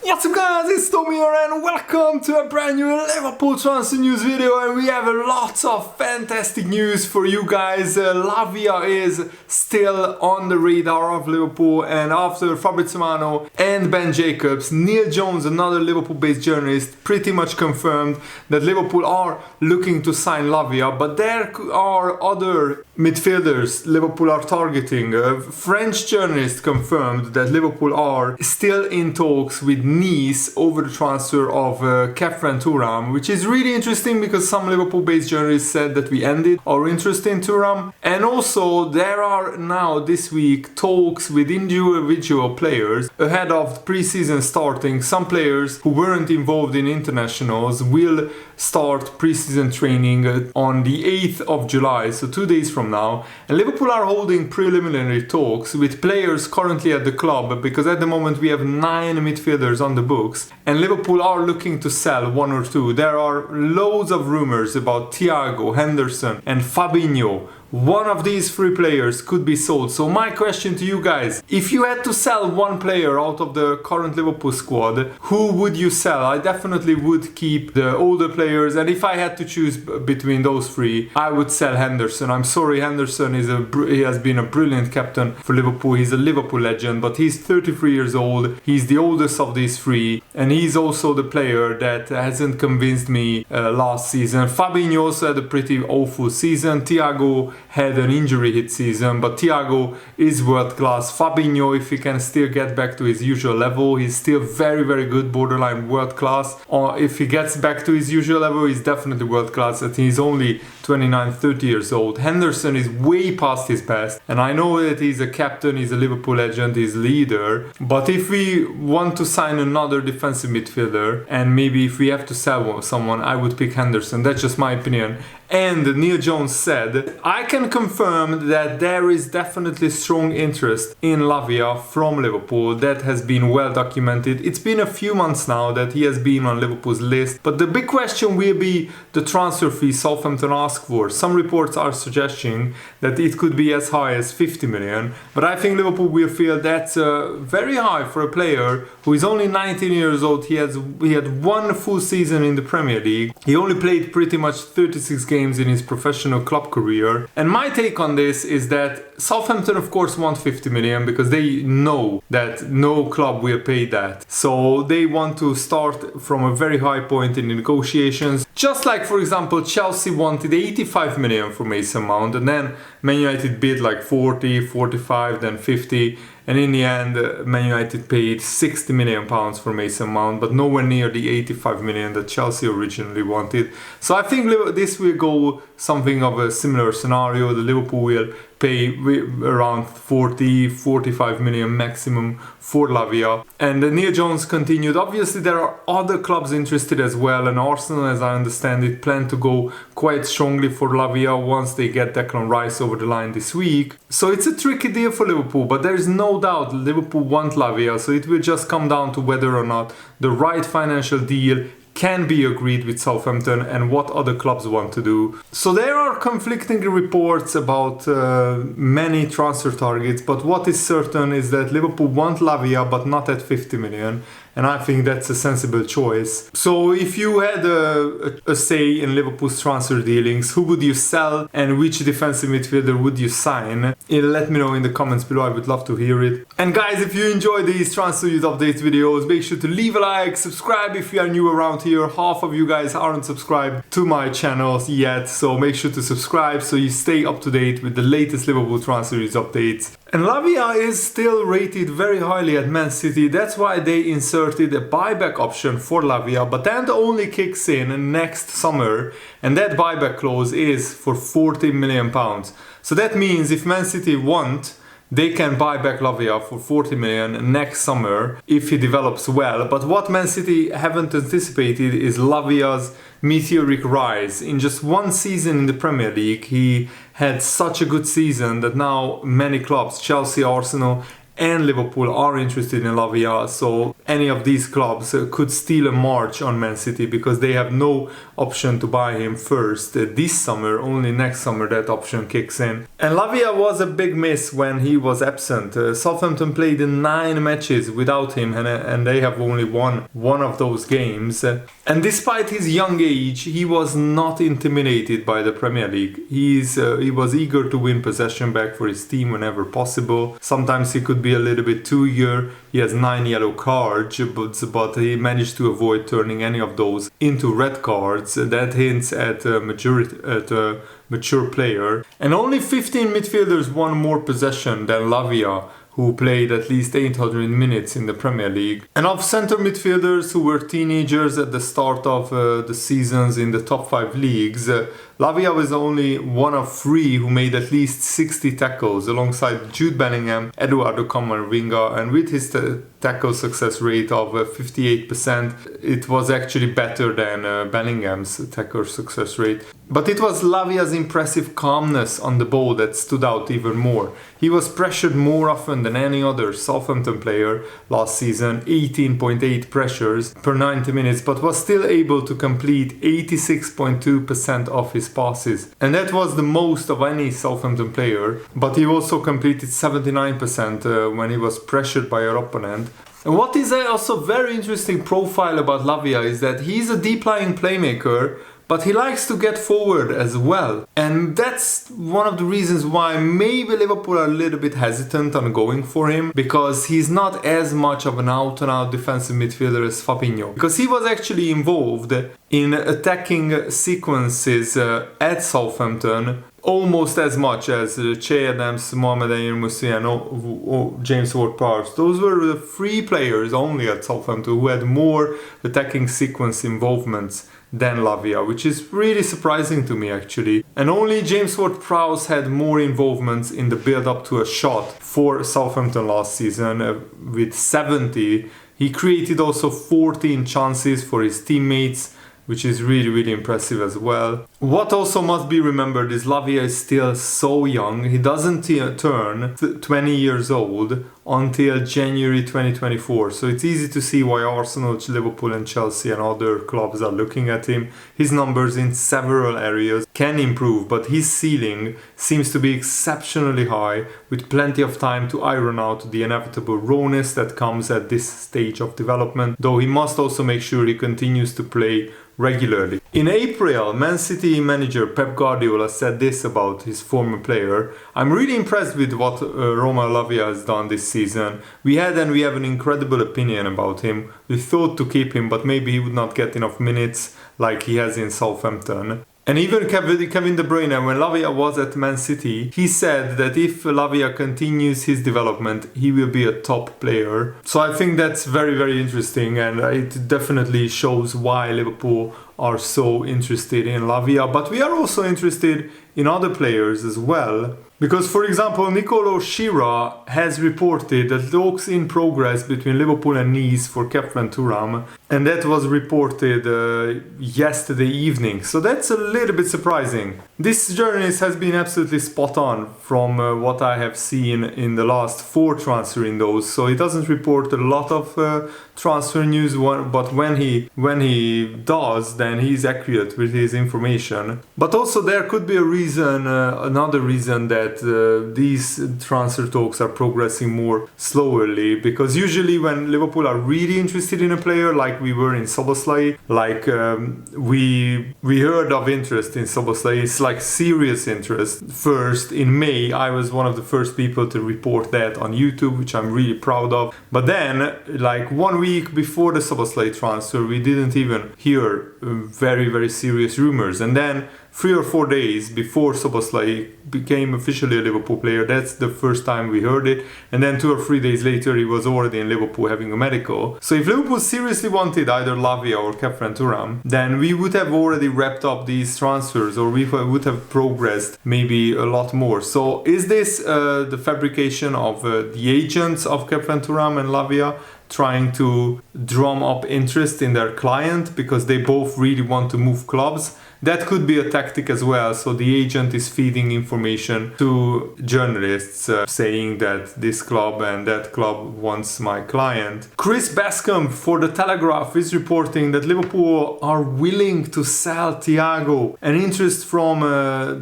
What's up guys, it's Tommy here and welcome to a brand new Liverpool transfer news video, and we have lots of fantastic news for you guys. Lavia is still on the radar of Liverpool, and after Fabrizio Romano and Ben Jacobs, Neil Jones, another Liverpool based journalist, pretty much confirmed that Liverpool are looking to sign Lavia, but there are other midfielders Liverpool are targeting. A French journalist confirmed that Liverpool are still in talks with Nice over the transfer of Khafre Thuram, which is really interesting because some Liverpool-based journalists said that we ended our interest in Thuram. And also there are now this week talks with individual players ahead of pre-season starting. Some players who weren't involved in internationals will start pre-season training on the 8th of July, so 2 days from now. And Liverpool are holding preliminary talks with players currently at the club, because at the moment we have 9 midfielders on the books and Liverpool are looking to sell 1 or 2. There are loads of rumors about Thiago, Henderson and Fabinho. One of these 3 players could be sold. So my question to you guys, if you had to sell 1 player out of the current Liverpool squad, who would you sell? I definitely would keep the older players, and if I had to choose between those 3, I would sell Henderson. I'm sorry, Henderson he has been a brilliant captain for Liverpool. He's a Liverpool legend, but he's 33 years old. He's the oldest of these 3, and he's also the player that hasn't convinced me last season. Fabinho also had a pretty awful season. Thiago had an injury hit season, but Thiago is world class. Fabinho, if he can still get back to his usual level, he's still very good, borderline world class. Or if he gets back to his usual level, he's definitely world class. I think he's only 29-30 years old. Henderson is way past his best, and I know that he's a captain, he's a Liverpool legend, he's leader, but if we want to sign another defensive midfielder, and maybe if we have to sell someone, I would pick Henderson. That's just my opinion. And Neil Jones said, I can confirm that there is definitely strong interest in Lavia from Liverpool. That has been well documented. It's been a few months now that he has been on Liverpool's list, but the big question will be the transfer fee Southampton asked for. Some reports are suggesting that it could be as high as 50 million, but I think Liverpool will feel that's very high for a player who is only 19 years old. He had 1 full season in the Premier League. He only played pretty much 36 games in his professional club career. And my take on this is that Southampton of course want 50 million because they know that no club will pay that. So they want to start from a very high point in the negotiations. Just like, for example, Chelsea wanted 85 million for Mason Mount, and then Man United bid like 40, 45, then 50. And in the end, Man United paid £60 million for Mason Mount, but nowhere near the 85 million that Chelsea originally wanted. So I think this will go something of a similar scenario. The Liverpool will pay around 40-45 million maximum for Lavia. And Neil Jones continued, obviously there are other clubs interested as well, and Arsenal, as I understand it, plan to go quite strongly for Lavia once they get Declan Rice over the line this week. So it's a tricky deal for Liverpool, but there is no doubt Liverpool want Lavia, so it will just come down to whether or not the right financial deal can be agreed with Southampton and what other clubs want to do. So there are conflicting reports about many transfer targets, but what is certain is that Liverpool want Lavia but not at 50 million. And I think that's a sensible choice. So if you had a say in Liverpool's transfer dealings, who would you sell and which defensive midfielder would you sign? Let me know in the comments below, I would love to hear it. And guys, if you enjoy these transfer news updates videos, make sure to leave a like, subscribe if you are new around here. Half of you guys aren't subscribed to my channels yet, so make sure to subscribe so you stay up to date with the latest Liverpool transfer news updates. And Lavia is still rated very highly at Man City. That's why they inserted a buyback option for Lavia, but that only kicks in next summer, and that buyback clause is for £40 million. So that means if Man City want, they can buy back Lavia for 40 million next summer if he develops well. But what Man City haven't anticipated is Lavia's meteoric rise. In just 1 season in the Premier League, he had such a good season that now many clubs, Chelsea, Arsenal and Liverpool are interested in Lavia, so any of these clubs could steal a march on Man City because they have no option to buy him first this summer. Only next summer that option kicks in. And Lavia was a big miss when he was absent. Southampton played 9 matches without him, and they have only won one of those games. And despite his young age, he was not intimidated by the Premier League. He was eager to win possession back for his team whenever possible. Sometimes he could be a little bit too eager. He has 9 yellow cards, but he managed to avoid turning any of those into red cards. That hints at a mature player. And only 15 midfielders won more possession than Lavia, who played at least 800 minutes in the Premier League. And of center midfielders who were teenagers at the start of the seasons in the top 5 leagues, Lavia was only one of 3 who made at least 60 tackles, alongside Jude Bellingham, Eduardo Camavinga, and with his tackle success rate of 58%, it was actually better than Bellingham's tackle success rate. But it was Lavia's impressive calmness on the ball that stood out even more. He was pressured more often than any other Southampton player last season, 18.8 pressures per 90 minutes, but was still able to complete 86.2% of his passes. And that was the most of any Southampton player, but he also completed 79% when he was pressured by an opponent. And what is also very interesting profile about Lavia is that he's a deep-lying playmaker, but he likes to get forward as well. And that's one of the reasons why maybe Liverpool are a little bit hesitant on going for him, because he's not as much of an out-and-out defensive midfielder as Fabinho. Because he was actually involved in attacking sequences at Southampton almost as much as Che Adams, Mohamed El-Moussi and James Ward-Prowse. Those were the 3 players only at Southampton who had more attacking sequence involvements than Lavia, which is really surprising to me actually. And only James Ward-Prowse had more involvements in the build-up to a shot for Southampton last season with 70. He created also 14 chances for his teammates, which is really impressive as well. What also must be remembered is Lavia is still so young. He doesn't turn 20 years old until January 2024. So it's easy to see why Arsenal, Liverpool and Chelsea and other clubs are looking at him. His numbers in several areas can improve, but his ceiling seems to be exceptionally high, with plenty of time to iron out the inevitable rawness that comes at this stage of development, though he must also make sure he continues to play regularly. In April, Man City manager Pep Guardiola said this about his former player: "I'm really impressed with what Roma Lavia has done this season. We have an incredible opinion about him. We thought to keep him, but maybe he would not get enough minutes like he has in Southampton." And even Kevin De Bruyne, when Lavia was at Man City, he said that if Lavia continues his development, he will be a top player. So I think that's very interesting, and it definitely shows why Liverpool are so interested in Lavia. But we are also interested in other players as well. Because, for example, Nicolo Shira has reported that talks in progress between Liverpool and Nice for Kefren Thuram, and that was reported yesterday evening. So that's a little bit surprising. This journalist has been absolutely spot on from what I have seen in the last 4 transfer windows. So he doesn't report a lot of transfer news, but when he does, then he's accurate with his information. But also there could be a reason, another reason that these transfer talks are progressing more slowly, because usually when Liverpool are really interested in a player, like we were in Szoboszlai, like we heard of interest in Szoboszlai, it's like serious interest. First in May, I was one of the first people to report that on YouTube, which I'm really proud of. But then, like 1 week before the Szoboszlai transfer, we didn't even hear very serious rumors. And then 3 or 4 days before Szoboszlai became officially a Liverpool player, that's the first time we heard it. And then 2 or 3 days later, he was already in Liverpool having a medical. So if Liverpool seriously wanted either Lavia or Kefren Thuram, then we would have already wrapped up these transfers, or we would have progressed maybe a lot more. So is this the fabrication of the agents of Kefren Thuram and Lavia, trying to drum up interest in their client because they both really want to move clubs? That could be a tactic as well. So the agent is feeding information to journalists saying that this club and that club wants my client. Chris Bascombe for The Telegraph is reporting that Liverpool are willing to sell Thiago. An interest from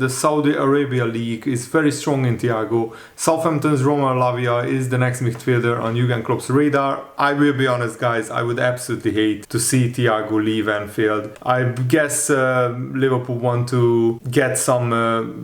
the Saudi Arabia League is very strong in Thiago. Southampton's Roma Lavia is the next midfielder on Jurgen Klopp's radar. I will be honest, guys, I would absolutely hate to see Thiago leave Anfield. I guess Liverpool want to get some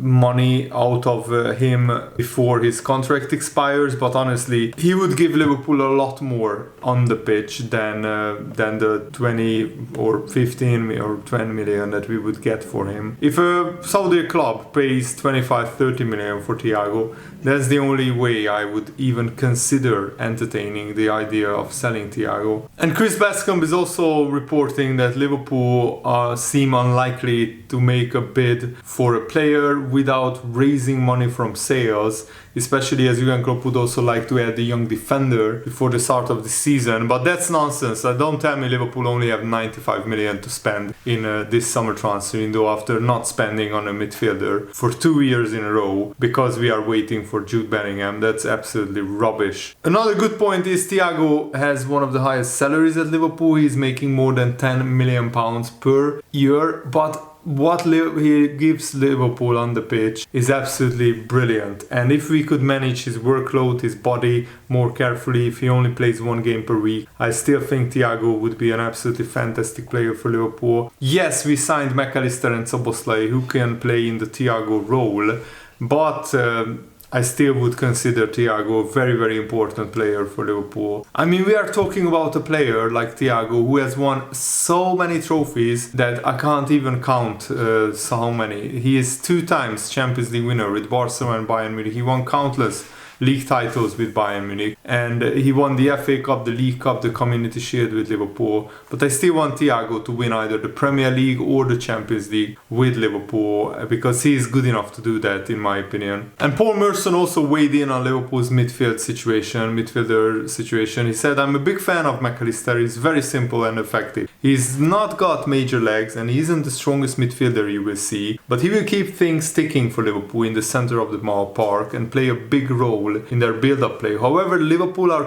money out of him before his contract expires, but honestly, he would give Liverpool a lot more on the pitch than the 20 or 15 or 20 million that we would get for him. If a Saudi club pays 25-30 million for Thiago, that's the only way I would even consider entertaining the idea of selling Thiago. And Chris Bascombe is also reporting that Liverpool seem unlikely to make a bid for a player without raising money from sales, especially as Jurgen Klopp would also like to add a young defender before the start of the season. But that's nonsense. Don't tell me Liverpool only have 95 million to spend in this summer transfer window after not spending on a midfielder for 2 years in a row because we are waiting for Jude Bellingham. That's absolutely rubbish. Another good point is Thiago has one of the highest salaries at Liverpool. He's making more than £10 million per year, but what he gives Liverpool on the pitch is absolutely brilliant. And if we could manage his workload, his body more carefully, if he only plays 1 game per week, I still think Thiago would be an absolutely fantastic player for Liverpool. Yes, we signed McAllister and Szoboszlai who can play in the Thiago role, but I still would consider Thiago a very, very important player for Liverpool. I mean, we are talking about a player like Thiago who has won so many trophies that I can't even count so many. He is 2 times Champions League winner with Barcelona and Bayern Munich. He won countless league titles with Bayern Munich, and he won the FA Cup, the League Cup, the Community Shield with Liverpool. But I still want Thiago to win either the Premier League or the Champions League with Liverpool because he is good enough to do that, in my opinion. And Paul Merson also weighed in on Liverpool's midfielder situation. He said, "I'm a big fan of McAllister. He's very simple and effective. He's not got major legs and he isn't the strongest midfielder you will see, but he will keep things ticking for Liverpool in the center of the park and play a big role in their build-up play." However, Liverpool are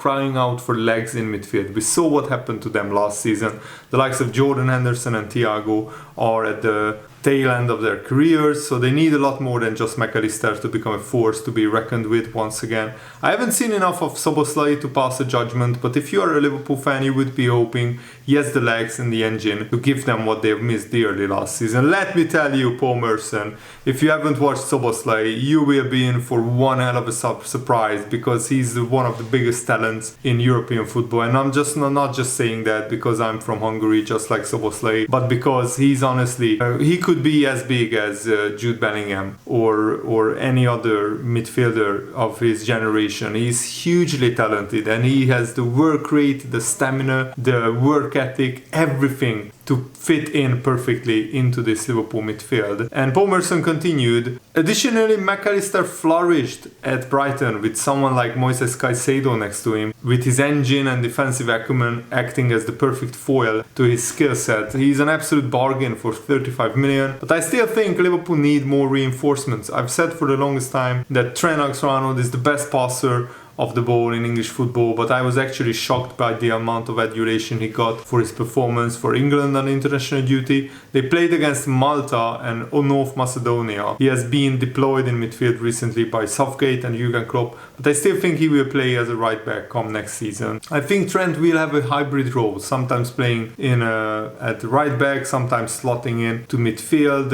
crying out for legs in midfield. We saw what happened to them last season. The likes of Jordan Henderson and Thiago are at the tail end of their careers, so they need a lot more than just McAllister to become a force to be reckoned with once again. I haven't seen enough of Szoboszlai to pass a judgment, but if you are a Liverpool fan, you would be hoping he has the legs and the engine to give them what they've missed dearly last season. Let me tell you, Paul Merson, if you haven't watched Szoboszlai, you will be in for one hell of a surprise because he's one of the biggest talents in European football. And I'm just not just saying that because I'm from Hungary, just like Szoboszlai, but because he's honestly, he could be as big as Jude Bellingham or any other midfielder of his generation. He's hugely talented and he has the work rate, the stamina, the work ethic, everything to fit in perfectly into this Liverpool midfield. And Paul Merson continued, "Additionally, McAllister flourished at Brighton with someone like Moises Caicedo next to him, with his engine and defensive acumen acting as the perfect foil to his skill set. He's an absolute bargain for 35 million, but I still think Liverpool need more reinforcements. I've said for the longest time that Trent Alexander-Arnold is the best passer of the ball in English football, but I was actually shocked by the amount of adulation he got for his performance for England on international duty. They played against Malta and North Macedonia. He has been deployed in midfield recently by Southgate and Jurgen Klopp, but I still think he will play as a right back come next season. I think Trent will have a hybrid role, sometimes playing in at right back, sometimes slotting in to midfield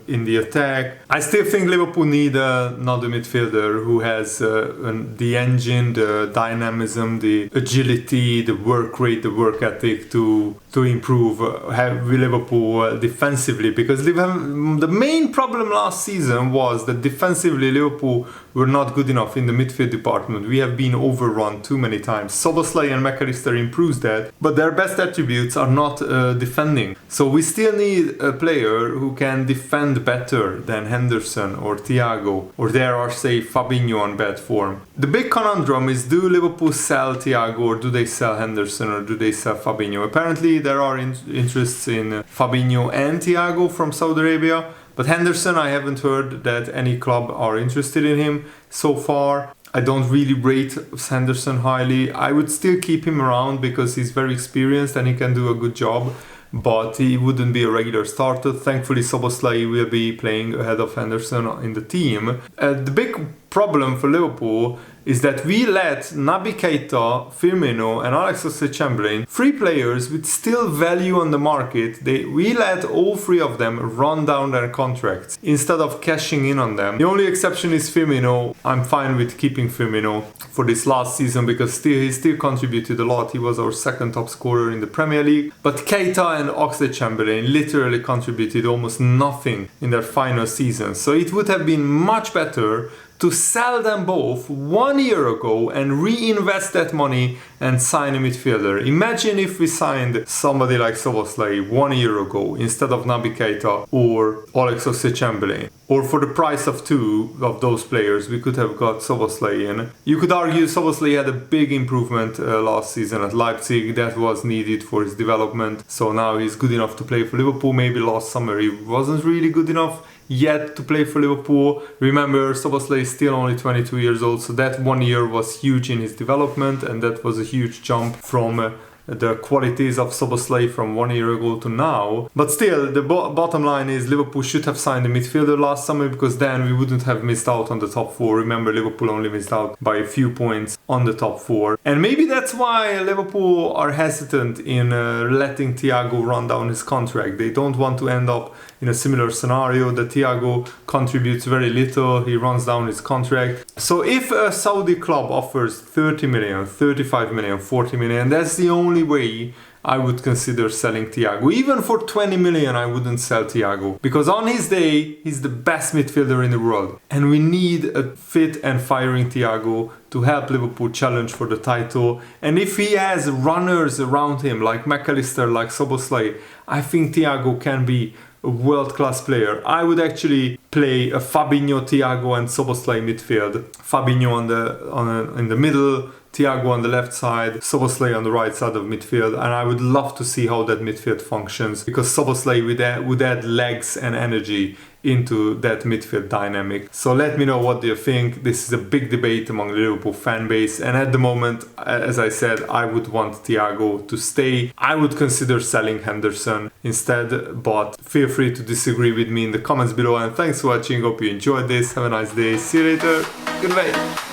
in the attack. I still think Liverpool need another midfielder who has the engine, the dynamism, the agility, the work rate, the work ethic to improve Liverpool defensively, because the main problem last season was that defensively Liverpool were not good enough in the midfield department. We have been overrun too many times. Szoboszlai and McAllister improves that, but their best attributes are not defending. So we still need a player who can defend better than Henderson or Thiago, or dare I say Fabinho on bad form. The big conundrum is, do Liverpool sell Thiago, or do they sell Henderson, or do they sell Fabinho? Apparently there are interests in Fabinho and Thiago from Saudi Arabia, but Henderson, I haven't heard that any club are interested in him so far. I don't really rate Henderson highly. I would still keep him around because he's very experienced and he can do a good job, but he wouldn't be a regular starter. Thankfully, Szoboszlai will be playing ahead of Henderson in the team. The big problem for Liverpool is that we let Naby Keita, Firmino and Alex Oxlade-Chamberlain, 3 players with still value on the market, we let all 3 of them run down their contracts instead of cashing in on them. The only exception is Firmino. I'm fine with keeping Firmino for this last season because he still contributed a lot. He was our 2nd top scorer in the Premier League. But Keita and Oxlade-Chamberlain literally contributed almost nothing in their final season. So it would have been much better to sell them both 1 year ago and reinvest that money and sign a midfielder. Imagine if we signed somebody like Szoboszlai 1 year ago instead of Naby Keita or Alex Oxlade-Chamberlain. Or for the price of 2 of those players, we could have got Szoboszlai in. You could argue Szoboszlai had a big improvement last season at Leipzig. That was needed for his development. So now he's good enough to play for Liverpool. Maybe last summer he wasn't really good enough yet to play for Liverpool. Remember, Szoboszlai is still only 22 years old, so that 1 year was huge in his development, and that was a huge jump from the qualities of Szoboszlai from 1 year ago to now. But still, the bottom line is Liverpool should have signed a midfielder last summer, because then we wouldn't have missed out on the top 4. Remember, Liverpool only missed out by a few points on the top 4. And maybe that's why Liverpool are hesitant in letting Thiago run down his contract. They don't want to end up in a similar scenario that Thiago contributes very little, he runs down his contract. So if a Saudi club offers 30 million, 35 million, 40 million, that's the only way I would consider selling Thiago. Even for 20 million I wouldn't sell Thiago, because on his day he's the best midfielder in the world, and we need a fit and firing Thiago to help Liverpool challenge for the title. And if he has runners around him like McAllister, like Szoboszlai, I think Thiago can be a world-class player. I would actually play a Fabinho, Thiago and Szoboszlai midfield. Fabinho in the middle, Thiago on the left side, Szoboszlai on the right side of midfield, and I would love to see how that midfield functions, because Szoboszlai would add legs and energy into that midfield dynamic. So let me know what you think. This is a big debate among the Liverpool fan base, and at the moment, as I said, I would want Thiago to stay. I would consider selling Henderson instead, but feel free to disagree with me in the comments below, and thanks for watching. Hope you enjoyed this. Have a nice day. See you later. Goodbye.